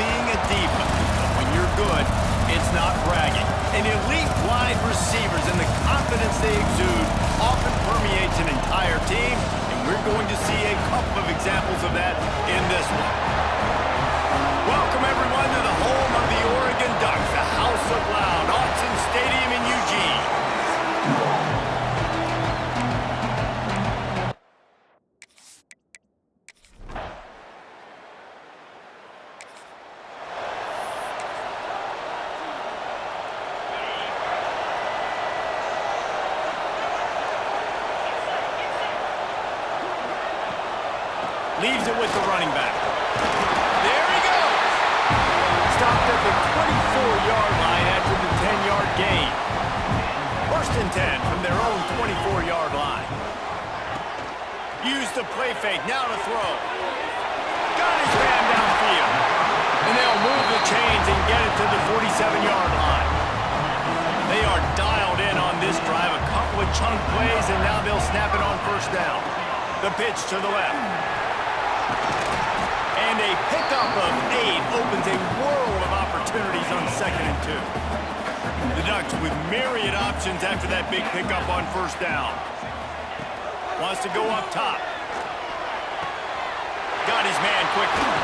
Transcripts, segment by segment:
being a diva, but when you're good, it's not bragging. And elite wide receivers and the confidence they exude often permeates an entire team, and we're going to see a couple of examples of that in this one. Welcome, everyone, to the home of the Oregon Ducks, the House of Loud, Autzen Stadium in Eugene. Leaves it with the running back. There he goes! Stopped at the 24-yard line after the 10-yard gain. First and 10 from their own 24-yard line. Use the play fake, now to throw. Got his man downfield. And they'll move the chains and get it to the 47-yard line. They are dialed in on this drive. A couple of chunk plays, and now they'll snap it on first down. The pitch to the left. And a pickup of 8 opens a world of opportunities on 2nd and 2. The Ducks with myriad options after that big pickup on first down. Wants to go up top. Got his man quickly.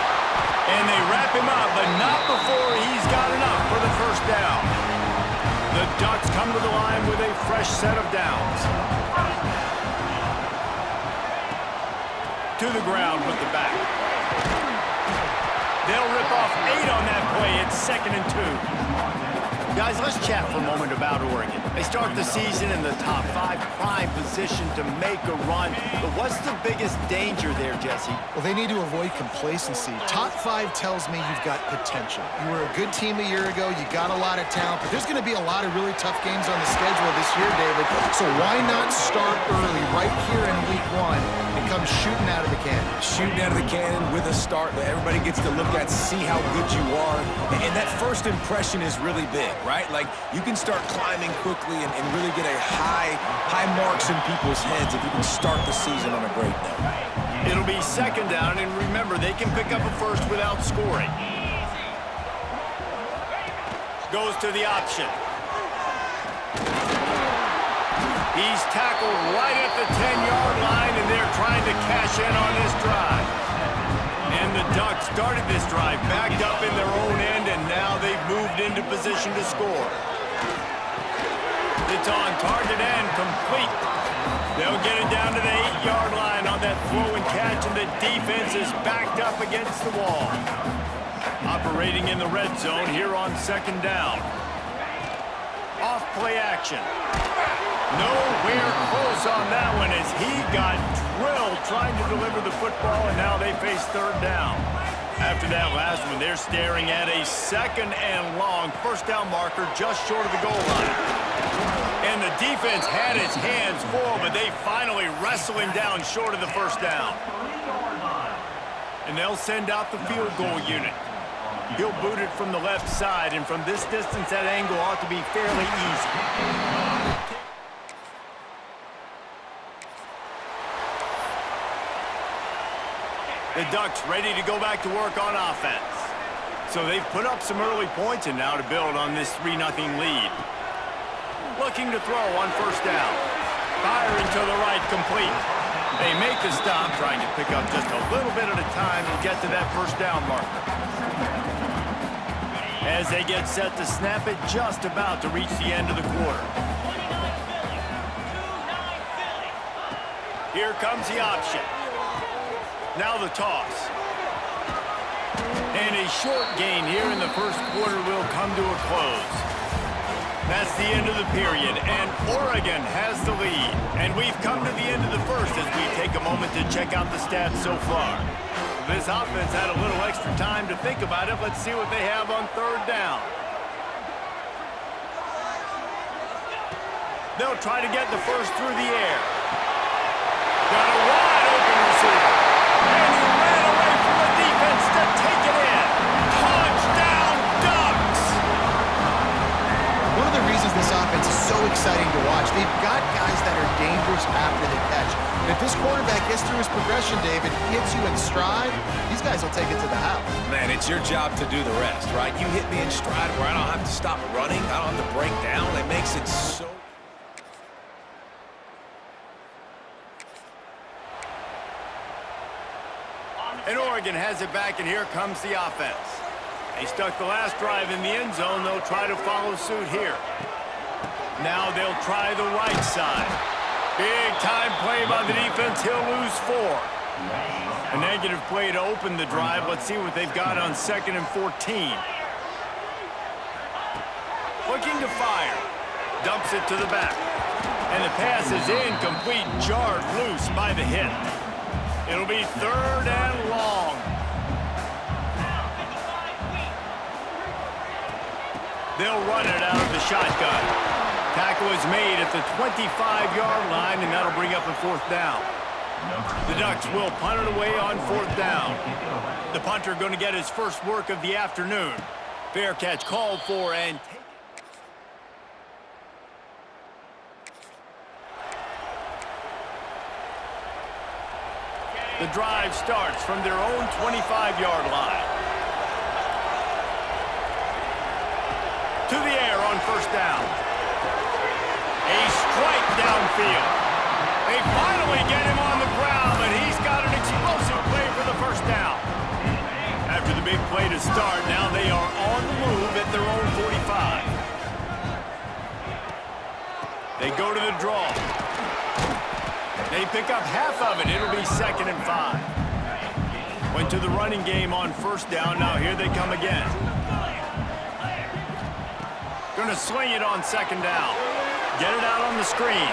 And they wrap him up, but not before he's got enough for the first down. The Ducks come to the line with a fresh set of downs. To the ground with the back. They'll rip off 8 on that play. It's 2nd and 2. Guys, let's chat for a moment about Oregon. They start the season in the top 5, prime position to make a run. But what's the biggest danger there, Jesse? Well, they need to avoid complacency. Top 5 tells me you've got potential. You were a good team a year ago. You got a lot of talent. But there's going to be a lot of really tough games on the schedule this year, David. So why not start early right here in week 1 and come shooting out of the cannon? Shooting out of the cannon with a start that everybody gets to look at, see how good you are. And that first impression is really big, right? Like, you can start climbing quickly and really get a high marks in people's heads if you can start the season on a great note. It'll be 2nd down, and remember, they can pick up a first without scoring. Goes to the option. He's tackled right at the 10-yard line, and they're trying to cash in on this drive. And the Ducks started this drive backed up in their own end, and now they've moved into position to score. It's on target and complete. They'll get it down to the 8-yard line on that throw and catch, and the defense is backed up against the wall. Operating in the red zone here on 2nd down. Off play action. Nowhere close on that one as he got drilled trying to deliver the football, and now they face 3rd down. After that last one, they're staring at a 2nd and long first down marker just short of the goal line. And the defense had its hands full, but they finally wrestle him down short of the first down. And they'll send out the field goal unit. He'll boot it from the left side, and from this distance, that angle ought to be fairly easy. The Ducks ready to go back to work on offense. So they've put up some early points and now to build on this 3-0 lead. Looking to throw on first down. Firing to the right, complete. They make the stop, trying to pick up just a little bit at a time and get to that first down marker. As they get set to snap it, just about to reach the end of the quarter. Here comes the option. Now the toss. And a short gain here in the first quarter will come to a close. That's the end of the period, and Oregon has the lead. And we've come to the end of the first as we take a moment to check out the stats so far. This offense had a little extra time to think about it. Let's see what they have on 3rd down. They'll try to get the first through the air. Got a wide open receiver. And he ran away from the defense to take it in. Touchdown, Ducks! One of the reasons this offense is so exciting to watch, they've got guys that are dangerous after the catch. And if this quarterback gets through his progression, David, hits you in stride, these guys will take it to the house. Man, it's your job to do the rest, right? You hit me in stride where I don't have to stop running. I don't have to break down. It makes it so... And Oregon has it back, and here comes the offense. They stuck the last drive in the end zone. They'll try to follow suit here. Now they'll try the right side. Big time play by the defense. He'll lose 4. A negative play to open the drive. Let's see what they've got on 2nd and 14. Looking to fire. Dumps it to the back. And the pass is incomplete. Jarred loose by the hit. It'll be 3rd and long. They'll run it out of the shotgun. Tackle is made at the 25-yard line, and that'll bring up a 4th down. The Ducks will punt it away on 4th down. The punter going to get his first work of the afternoon. Fair catch called for, and the drive starts from their own 25-yard line. To the air on 1st down. A strike downfield. They finally get him on the ground, and he's got an explosive play for the 1st down. After the big play to start, now they are on the move at their own 45. They go to the draw. They pick up half of it. It'll be 2nd and 5. Went to the running game on 1st down. Now here they come again. Going to swing it on 2nd down. Get it out on the screen.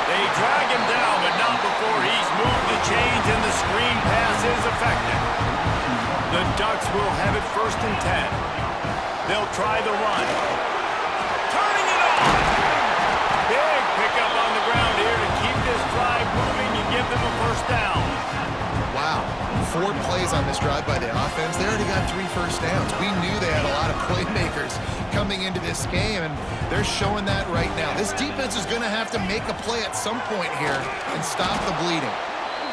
They drag him down, but not before he's moved the chains, and the screen pass is effective. The Ducks will have it 1st and 10. They'll try the run. Turning it on. Big pickup on the ground here to keep this drive moving and give them a 1st down. Wow. 4 plays on this drive by the offense. They already got 3 first downs. We knew they had a lot of playmakers coming into this game, and they're showing that right now. This defense is going to have to make a play at some point here and stop the bleeding.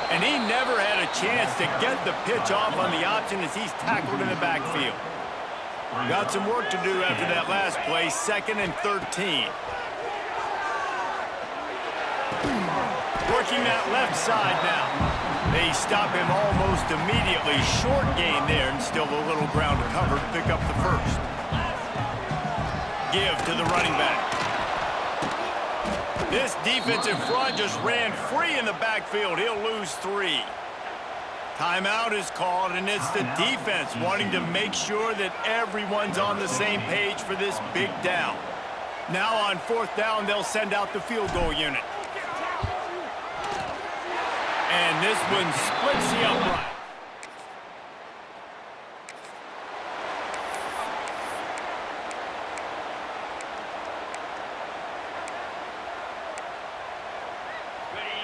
And he never had a chance to get the pitch off on the option as he's tackled in the backfield. Got some work to do after that last play, 2nd and 13. Working that left side now. They stop him almost immediately. Short gain there, and still a little ground to cover to pick up the 1st. Give to the running back. This defensive front just ran free in the backfield. He'll lose 3. Timeout is called, and it's the defense wanting to make sure that everyone's on the same page for this big down. Now on 4th down, they'll send out the field goal unit. And this one splits the upright.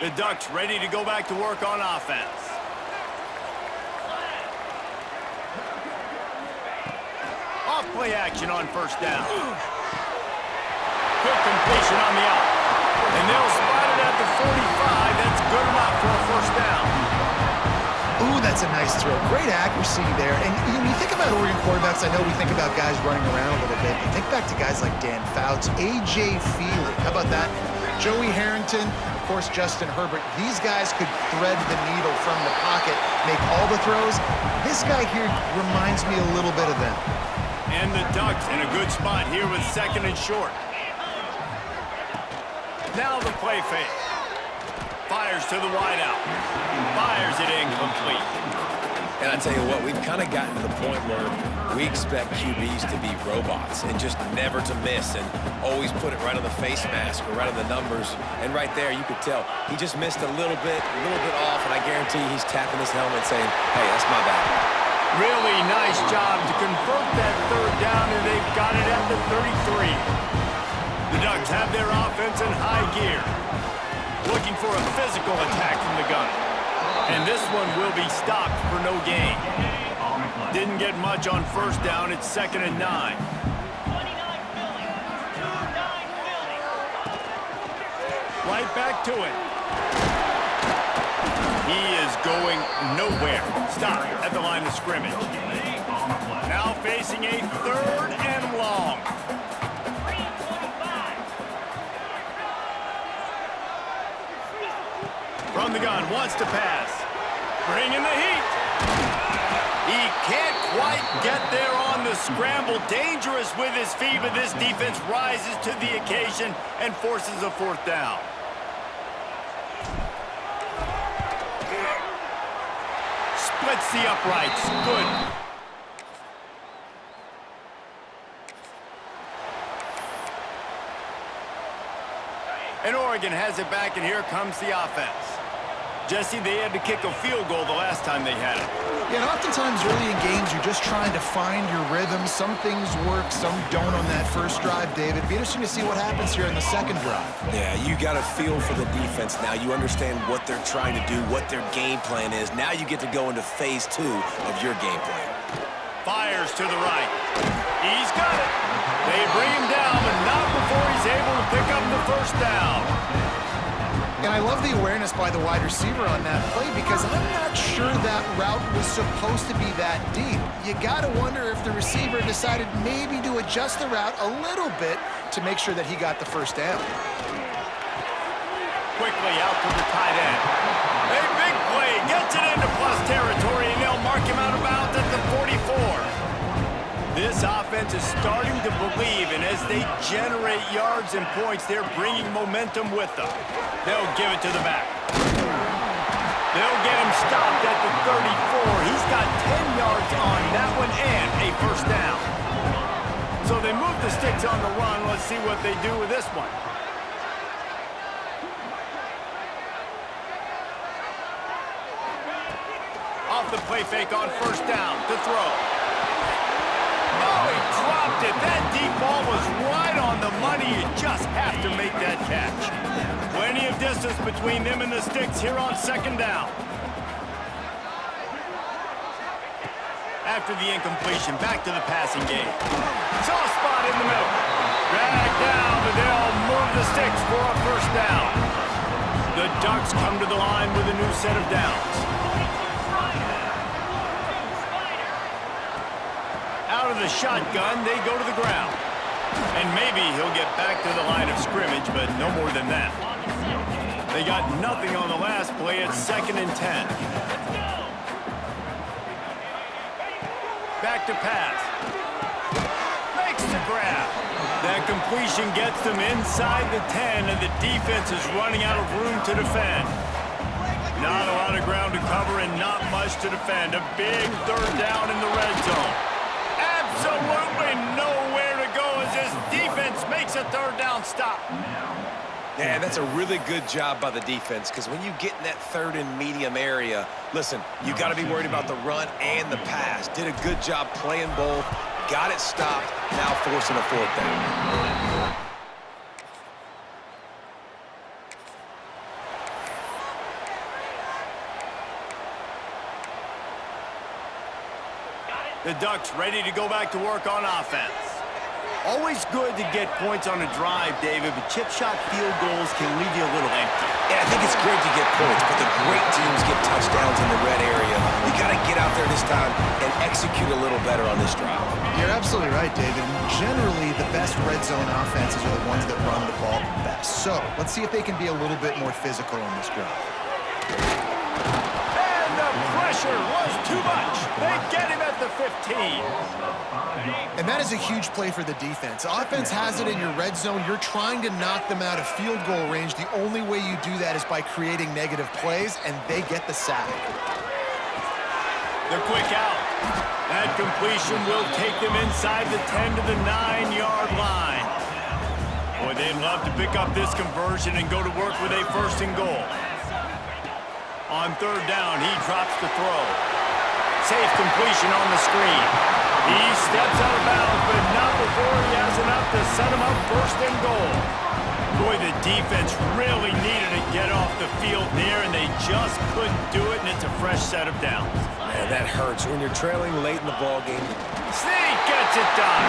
The Ducks ready to go back to work on offense. Off play action on 1st down. Quick completion on the out. And they'll spot it at the 45. That's good enough for a 1st down. Ooh, that's a nice throw. Great accuracy there. And when you think about Oregon quarterbacks, I know we think about guys running around a little bit, but think back to guys like Dan Fouts, A.J. Feely. How about that? Joey Harrington, of course, Justin Herbert. These guys could thread the needle from the pocket, make all the throws. This guy here reminds me a little bit of them. And the Ducks in a good spot here with 2nd and short. Now the play fake. Fires to the wideout. Fires it incomplete. And I tell you what, we've kind of gotten to the point where we expect QBs to be robots and just never to miss and always put it right on the face mask or right on the numbers. And right there, you could tell he just missed a little bit off, and I guarantee he's tapping his helmet saying, hey, that's my bad. Really nice job to convert that 3rd down, and they've got it at the 33. The Ducks have their offense in high gear, looking for a physical attack from the gun. And this one will be stopped for no gain. Didn't get much on 1st down. It's 2nd and 9. Right back to it. He is going nowhere. Stop at the line of scrimmage. Now facing a 3rd and long. From the gun, wants to pass. Bringing the heat. He can't quite get there on the scramble. Dangerous with his feet, but this defense rises to the occasion and forces a 4th down. Splits the uprights. Good. And Oregon has it back, and here comes the offense. Jesse, they had to kick a field goal the last time they had it. Yeah, and oftentimes early in games, you're just trying to find your rhythm. Some things work, some don't on that first drive, David. It'd be interesting to see what happens here in the second drive. Yeah, you got a feel for the defense now. You understand what they're trying to do, what their game plan is. Now you get to go into phase 2 of your game plan. Fires to the right. He's got it. They bring him down, but not before he's able to pick up the 1st down. And I love the awareness by the wide receiver on that play because I'm not sure that route was supposed to be that deep. You got to wonder if the receiver decided maybe to adjust the route a little bit to make sure that he got the 1st down. Quickly out to the tight end. A big play, gets it into plus territory, and they'll mark him out of bounds at the 44. This offense is starting to believe, and as they generate yards and points, they're bringing momentum with them. They'll give it to the back. They'll get him stopped at the 34. He's got 10 yards on that one and a 1st down. So they move the sticks on the run. Let's see what they do with this one. Off the play fake on 1st down to throw. Oh, he dropped it. That deep ball was right on the money. You just have to make that catch. Plenty of distance between them and the sticks here on 2nd down. After the incompletion, back to the passing game. Soft spot in the middle. Drag down, but they'll move the sticks for a 1st down. The Ducks come to the line with a new set of downs. Out of the shotgun, they go to the ground. And maybe he'll get back to the line of scrimmage, but no more than that. They got nothing on the last play. It's 2nd and 10. Back to pass. Makes the grab. That completion gets them inside the 10, and the defense is running out of room to defend. Not a lot of ground to cover and not much to defend. A big 3rd down in the red zone. Absolutely nowhere to go as this defense makes a 3rd down stop. Yeah, that's a really good job by the defense because when you get in that 3rd and medium area, listen, you got to be worried about the run and the pass. Did a good job playing both, got it stopped, now forcing a 4th down. The Ducks ready to go back to work on offense. Always good to get points on a drive, David, but chip shot field goals can leave you a little empty. Yeah, I think it's great to get points, but the great teams get touchdowns in the red area. You got to get out there this time and execute a little better on this drive. You're absolutely right, David. Generally, the best red zone offenses are the ones that run the ball best. So let's see if they can be a little bit more physical on this drive. And the pressure was too much. They get him at the 15. And that is a huge play for the defense. Offense has it in your red zone. You're trying to knock them out of field goal range. The only way you do that is by creating negative plays, and they get the sack. The quick out. That completion will take them inside the 10 to the 9-yard line. Boy, they'd love to pick up this conversion and go to work with a 1st and goal. On 3rd down, he drops the throw. Safe completion on the screen. He steps out of bounds, but not before he has enough to set him up 1st and goal. Boy, the defense really needed to get off the field there, and they just couldn't do it, and it's a fresh set of downs. Man, that hurts when you're trailing late in the ball game. Sneak gets it done.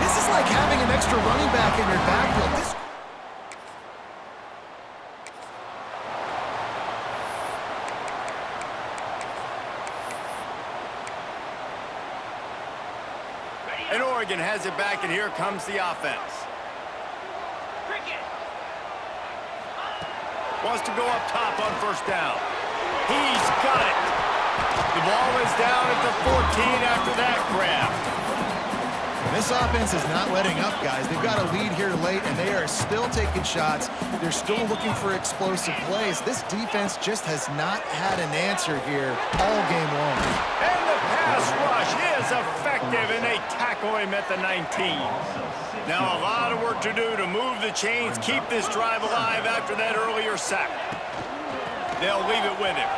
This is like having an extra running back in your backfield. This Oregon has it back, and here comes the offense. Wants to go up top on first down. He's got it. The ball is down at the 14 after that grab. This offense is not letting up, guys. They've got a lead here late, and they are still taking shots. They're still looking for explosive plays. This defense just has not had an answer here all game long. And the pass rush is effective, and they tackle him at the 19. Now a lot of work to do to move the chains, keep this drive alive after that earlier sack. They'll leave it with him.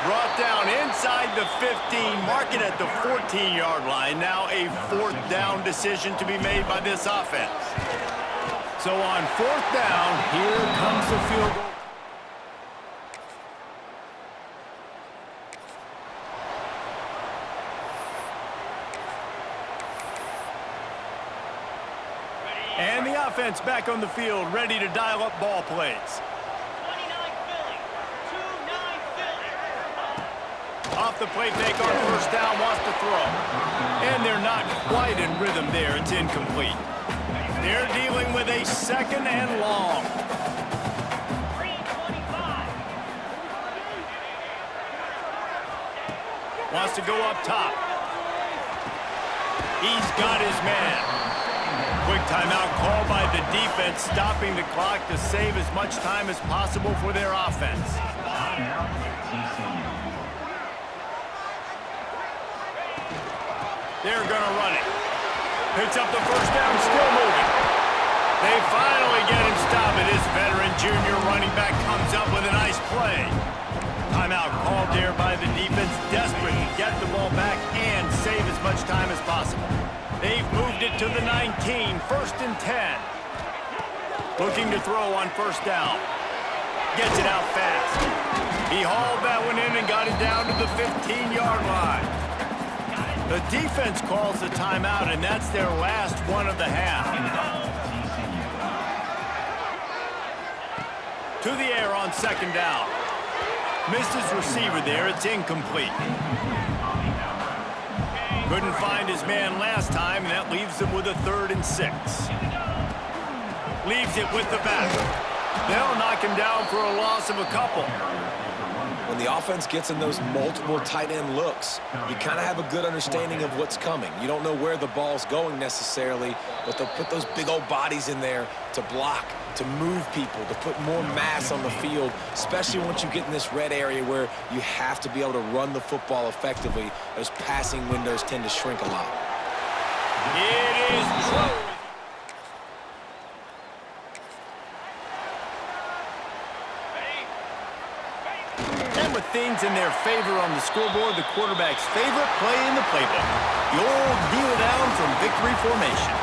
Brought down inside the 15, mark it at the 14-yard line. Now a fourth down decision to be made by this offense. So on fourth down, here comes the field goal. And the offense back on the field, ready to dial up ball plays. Off the play fake on first down, wants to throw. And they're not quite in rhythm there. It's incomplete. They're dealing with a second and long. Wants to go up top. He's got his man. Quick timeout call by the defense, stopping the clock to save as much time as possible for their offense. They're going to run it. Picks up the first down, still moving. They finally get him stopped, and his veteran junior running back comes up with a nice play. Timeout called there by the defense, desperate to get the ball back and save as much time as possible. They've moved it to the 19, first and 10. Looking to throw on first down. Gets it out fast. He hauled that one in and got it down to the 15-yard line. The defense calls the timeout, and that's their last one of the half. To the air on second down. Missed his receiver there. It's incomplete. Couldn't find his man last time, and that leaves him with a 3rd and 6. Leaves it with the back. They'll knock him down for a loss of a couple. When the offense gets in those multiple tight end looks, you kind of have a good understanding of what's coming. You don't know where the ball's going necessarily, but they'll put those big old bodies in there to block, to move people, to put more mass on the field, especially once you get in this red area where you have to be able to run the football effectively. Those passing windows tend to shrink a lot. It is true. With things in their favor on the scoreboard, the quarterback's favorite play in the playbook. The old kneel down from victory formation.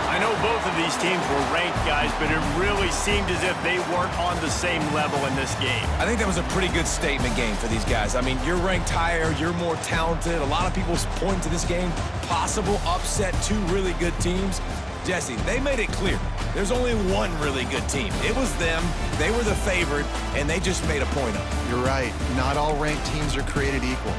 I know both of these teams were ranked, guys, but it really seemed as if they weren't on the same level in this game. I think that was a pretty good statement game for these guys. I mean, you're ranked higher, you're more talented. A lot of people point to this game, possible upset, 2 really good teams. Jesse, they made it clear. There's only one really good team. It was them. They were the favorite, and they just made a point of it. You're right. Not all ranked teams are created equal.